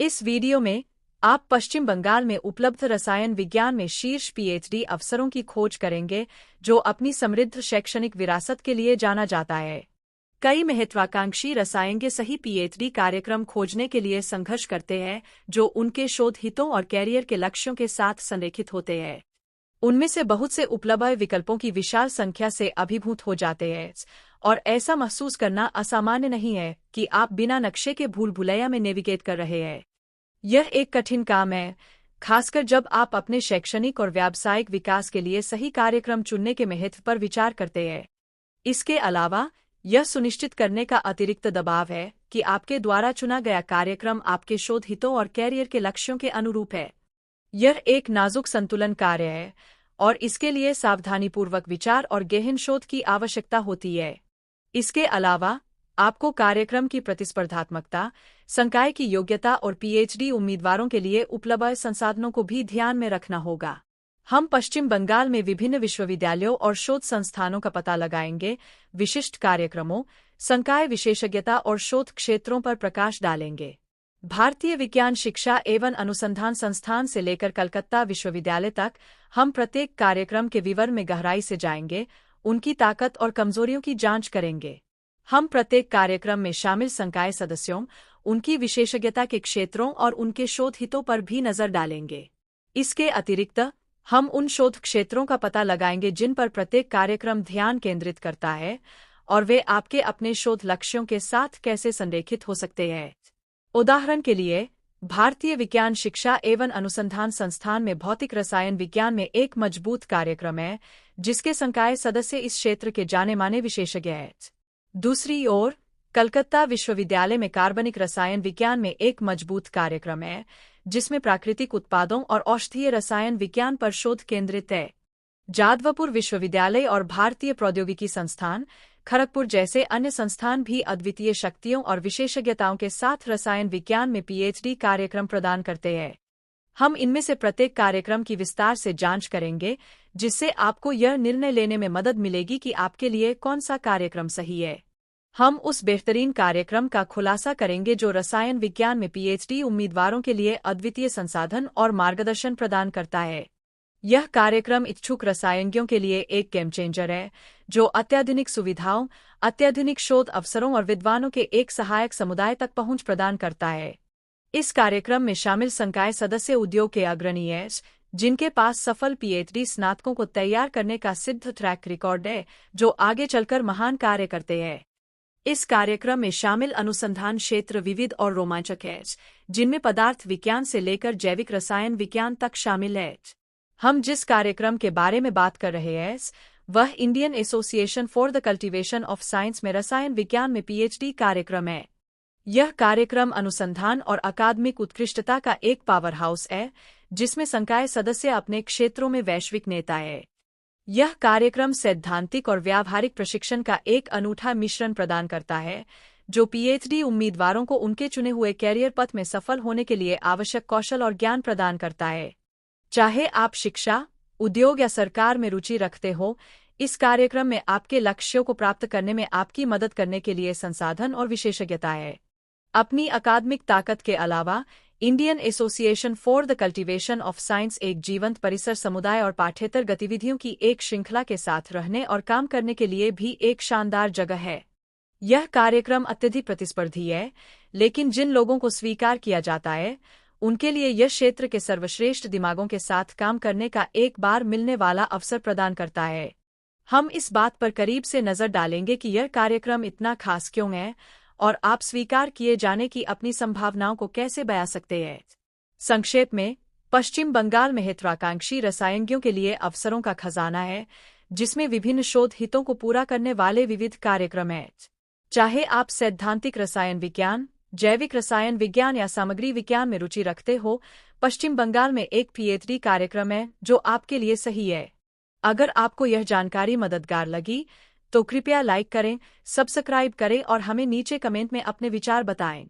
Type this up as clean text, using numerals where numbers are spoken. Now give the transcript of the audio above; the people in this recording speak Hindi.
इस वीडियो में आप पश्चिम बंगाल में उपलब्ध रसायन विज्ञान में शीर्ष पीएचडी अफसरों की खोज करेंगे, जो अपनी समृद्ध शैक्षणिक विरासत के लिए जाना जाता है। कई महत्वाकांक्षी रसायनज्ञ सही पीएचडी कार्यक्रम खोजने के लिए संघर्ष करते हैं, जो उनके शोध हितों और कैरियर के लक्ष्यों के साथ संरेखित होते हैं। उनमें से बहुत से उपलब्ध विकल्पों की विशाल संख्या से अभिभूत हो जाते हैं, और ऐसा महसूस करना असामान्य नहीं है कि आप बिना नक्शे के भूल भुलैया में नेविगेट कर रहे हैं। यह एक कठिन काम है, खासकर जब आप अपने शैक्षणिक और व्यावसायिक विकास के लिए सही कार्यक्रम चुनने के महत्व पर विचार करते हैं। इसके अलावा, यह सुनिश्चित करने का अतिरिक्त दबाव है कि आपके द्वारा चुना गया कार्यक्रम आपके शोध हितों और कैरियर के लक्ष्यों के अनुरूप है। यह एक नाजुक संतुलन कार्य है, और इसके लिए सावधानीपूर्वक विचार और गहन शोध की आवश्यकता होती है। इसके अलावा, आपको कार्यक्रम की प्रतिस्पर्धात्मकता, संकाय की योग्यता और पीएचडी उम्मीदवारों के लिए उपलब्ध संसाधनों को भी ध्यान में रखना होगा। हम पश्चिम बंगाल में विभिन्न विश्वविद्यालयों और शोध संस्थानों का पता लगाएंगे, विशिष्ट कार्यक्रमों, संकाय विशेषज्ञता और शोध क्षेत्रों पर प्रकाश डालेंगे। भारतीय विज्ञान शिक्षा एवं अनुसंधान संस्थान से लेकर कलकत्ता विश्वविद्यालय तक, हम प्रत्येक कार्यक्रम के विवरण में गहराई से जाएंगे, उनकी ताकत और कमजोरियों की जांच करेंगे। हम प्रत्येक कार्यक्रम में शामिल संकाय सदस्यों, उनकी विशेषज्ञता के क्षेत्रों और उनके शोध हितों पर भी नजर डालेंगे। इसके अतिरिक्त, हम उन शोध क्षेत्रों का पता लगाएंगे जिन पर प्रत्येक कार्यक्रम ध्यान केंद्रित करता है, और वे आपके अपने शोध लक्ष्यों के साथ कैसे संरेखित हो सकते हैं। उदाहरण के लिए, भारतीय विज्ञान शिक्षा एवं अनुसंधान संस्थान में भौतिक रसायन विज्ञान में एक मजबूत कार्यक्रम है, जिसके संकाय सदस्य इस क्षेत्र के जाने माने विशेषज्ञ हैं। दूसरी ओर, कलकत्ता विश्वविद्यालय में कार्बनिक रसायन विज्ञान में एक मजबूत कार्यक्रम है, जिसमें प्राकृतिक उत्पादों और औषधीय रसायन विज्ञान पर शोध केंद्रित है। जादवपुर विश्वविद्यालय और भारतीय प्रौद्योगिकी संस्थान, खड़गपुर जैसे अन्य संस्थान भी अद्वितीय शक्तियों और विशेषज्ञताओं के साथ रसायन विज्ञान में पीएचडी कार्यक्रम प्रदान करते हैं। हम इनमें से प्रत्येक कार्यक्रम की विस्तार से जांच करेंगे, जिससे आपको यह निर्णय लेने में मदद मिलेगी कि आपके लिए कौन सा कार्यक्रम सही है। हम उस बेहतरीन कार्यक्रम का खुलासा करेंगे जो रसायन विज्ञान में पीएचडी उम्मीदवारों के लिए अद्वितीय संसाधन और मार्गदर्शन प्रदान करता है। यह कार्यक्रम इच्छुक रसायनज्ञों के लिए एक गेम चेंजर है, जो अत्याधुनिक सुविधाओं, अत्याधुनिक शोध अवसरों और विद्वानों के एक सहायक समुदाय तक पहुंच प्रदान करता है। इस कार्यक्रम में शामिल संकाय सदस्य उद्योग के अग्रणी हैं, जिनके पास सफल पीएचडी स्नातकों को तैयार करने का सिद्ध ट्रैक रिकॉर्ड है, जो आगे चलकर महान कार्य करते हैं। इस कार्यक्रम में शामिल अनुसंधान क्षेत्र विविध और रोमांचक है, जिनमें पदार्थ विज्ञान से लेकर जैविक रसायन विज्ञान तक शामिल है। हम जिस कार्यक्रम के बारे में बात कर रहे हैं, वह Indian association for the cultivation of science में रसायन विज्ञान में पीएचडी कार्यक्रम है। यह कार्यक्रम अनुसंधान और अकादमिक उत्कृष्टता का एक पावर हाउस है, जिसमें संकाय सदस्य अपने क्षेत्रों में वैश्विक नेता है। यह कार्यक्रम सैद्धांतिक और व्यावहारिक प्रशिक्षण का एक अनूठा मिश्रण प्रदान करता है, जो पीएचडी उम्मीदवारों को उनके चुने हुए कैरियर पथ में सफल होने के लिए आवश्यक कौशल और ज्ञान प्रदान करता है। चाहे आप शिक्षा, उद्योग या सरकार में रुचि रखते हो, इस कार्यक्रम में आपके लक्ष्यों को प्राप्त करने में आपकी मदद करने के लिए संसाधन और विशेषज्ञता है। अपनी अकादमिक ताकत के अलावा, Indian association for the cultivation of science एक जीवंत परिसर समुदाय और पाठ्येतर गतिविधियों की एक श्रृंखला के साथ रहने और काम करने के लिए भी एक शानदार जगह है। यह कार्यक्रम अत्यधिक प्रतिस्पर्धी है, लेकिन जिन लोगों को स्वीकार किया जाता है, उनके लिए यह क्षेत्र के सर्वश्रेष्ठ दिमागों के साथ काम करने का एक बार मिलने वाला अवसर प्रदान करता है। हम इस बात पर करीब से नजर डालेंगे कि यह कार्यक्रम इतना खास क्यों है, और आप स्वीकार किए जाने की अपनी संभावनाओं को कैसे बया सकते हैं। संक्षेप में, पश्चिम बंगाल महत्वाकांक्षी रसायनज्ञों के लिए अवसरों का खजाना है, जिसमें विभिन्न शोध हितों को पूरा करने वाले विविध कार्यक्रम हैं। चाहे आप सैद्धांतिक रसायन विज्ञान, जैविक रसायन विज्ञान या सामग्री विज्ञान में रुचि रखते हो, पश्चिम बंगाल में एक पीएचडी कार्यक्रम है जो आपके लिए सही है। अगर आपको यह जानकारी मददगार लगी, तो कृपया लाइक करें, सब्सक्राइब करें और हमें नीचे कमेंट में अपने विचार बताएं।